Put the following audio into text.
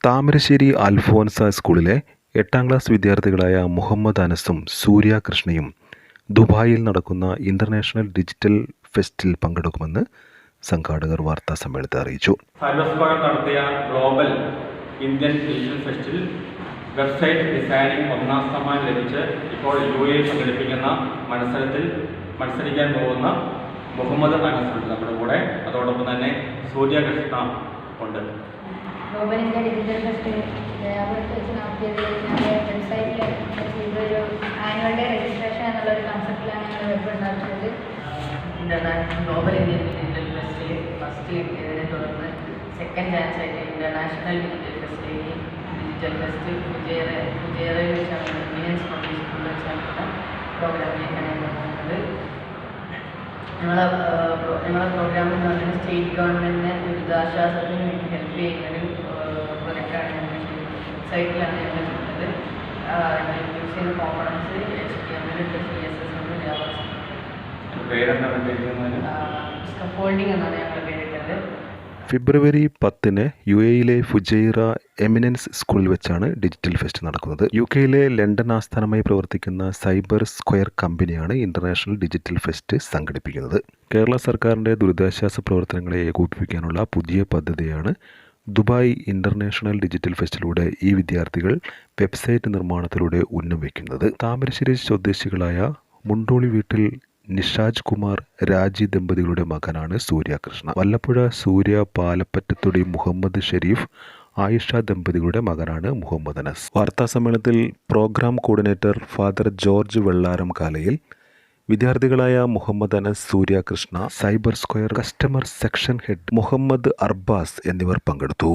താമരശ്ശേരി അൽഫോൻസ സ്കൂളിലെ 8ാം ക്ലാസ് വിദ്യാർത്ഥികളായ മുഹമ്മദ് അനസും സൂര്യ കൃഷ്ണയും ദുബായിൽ നടക്കുന്ന ഇന്റർനാഷണൽ ഡിജിറ്റൽ ഫെസ്റ്റിൽ പങ്കെടുക്കുമെന്ന് സംഘാടകർ വാർത്താ സമ്മേളനത്തിൽ അറിയിച്ചു. സൈബർ സ്ക്വയർ നടത്തിയ ഗ്ലോബൽ ഇന്ത്യൻ ഡിജിറ്റൽ ഫെസ്റ്റിൽ വെബ്സൈറ്റ് ഡിസൈനിങ് 1ാം സമ്മാനം ലഭിച്ച് ഇപ്പോൾ UAE സംഘടിപ്പിക്കുന്ന മത്സരത്തിൽ മത്സരിക്കാൻ പോകുന്ന മുഹമ്മദ് അനസ് ഉണ്ട് നമ്മുടെ കൂടെ. അതോടൊപ്പം തന്നെ സൂര്യ കൃഷ്ണ ഉണ്ട്. ഗ്ലോബൽ ഇന്ത്യ ഡിജിറ്റൽ ഫെസ്റ്റ് അവിടെ വെച്ച് നടത്തിയതിൽ ഞങ്ങളുടെ വെബ്സൈറ്റിൽ ഇതൊരു ആനുവൽ ഡേ രജിസ്ട്രേഷൻ എന്നുള്ളൊരു കൺസെപ്റ്റിലാണ് ഞങ്ങൾ വെബ് ഉണ്ടാക്കുന്നത്. ഗ്ലോബൽ ഇന്ത്യൻ ഡിജിറ്റൽ ഫെസ്റ്റിൽ ഫസ്റ്റ് കിട്ടിയതിനെ തുടർന്ന് സെക്കൻഡ് ചാൻസ് ആയിട്ട് ഇൻ്റർനാഷണൽ ഡിജിറ്റൽ ഫെസ്റ്റിലേക്ക് ഡിജിറ്റൽ ഫെസ്റ്റ് ഫുജേറയിൽ വെച്ചാണ് ഇന്ത്യൻസ് പബ്ലിക് സ്കൂളിൽ വെച്ചാണ് പ്രോഗ്രാമിലേക്കാണ് പോകുന്നത്. ഞങ്ങളെ പ്രോഗ്രാം എന്ന് പറഞ്ഞാൽ സ്റ്റേറ്റ് ഗവൺമെൻറ്റിനെ ദുരിതാശ്വാസത്തിന് വേണ്ടി ഹെൽപ്പ് ചെയ്യുന്നൊരു പ്രൊജക്റ്റാണ് ഞങ്ങൾ വെബ്സൈറ്റിലാണ് ഞങ്ങൾ ചെയ്യുന്നത്. യൂസ് ചെയ്യുന്ന കോമ്പണൻസ് HTML, CSS, സ്കഫോൾഡിംഗ് എന്നാണ് ഞങ്ങൾ പേരിട്ടത്. ഫെബ്രുവരി 10 UAEയിലെ ഫുജൈറ എമിനൻസ് സ്കൂളിൽ വെച്ചാണ് ഡിജിറ്റൽ ഫെസ്റ്റ് നടക്കുന്നത്. UKയിലെ ലണ്ടൻ ആസ്ഥാനമായി പ്രവർത്തിക്കുന്ന സൈബർ സ്ക്വയർ കമ്പനിയാണ് ഇന്റർനാഷണൽ ഡിജിറ്റൽ ഫെസ്റ്റ് സംഘടിപ്പിക്കുന്നത്. കേരള സർക്കാരിൻ്റെ ദുരിതാശ്വാസ പ്രവർത്തനങ്ങളെ ഏകോപിപ്പിക്കാനുള്ള പുതിയ പദ്ധതിയാണ് ദുബായ് ഇന്റർനാഷണൽ ഡിജിറ്റൽ ഫെസ്റ്റിലൂടെ ഈ വിദ്യാർത്ഥികൾ വെബ്സൈറ്റ് നിർമ്മാണത്തിലൂടെ ഉന്നമിക്കുന്നത്. താമരശ്ശേരി സ്വദേശികളായ മുണ്ടോളി വീട്ടിൽ നിഷാജ് കുമാർ രാജി ദമ്പതികളുടെ മകനാണ് സൂര്യ കൃഷ്ണ. വല്ലപ്പുഴ സൂര്യ പാലപ്പറ്റത്തൊടി മുഹമ്മദ് ഷെരീഫ് ആയിഷ ദമ്പതികളുടെ മകനാണ് മുഹമ്മദ് അനസ്. വാർത്താ സമ്മേളനത്തിൽ programme coordinator father George Vellaram Kalayil, വിദ്യാർത്ഥികളായ Muhammad Anas, Surya Krishna, Cyber Square customer section head Muhammad Arbaz എന്നിവർ പങ്കെടുത്തു.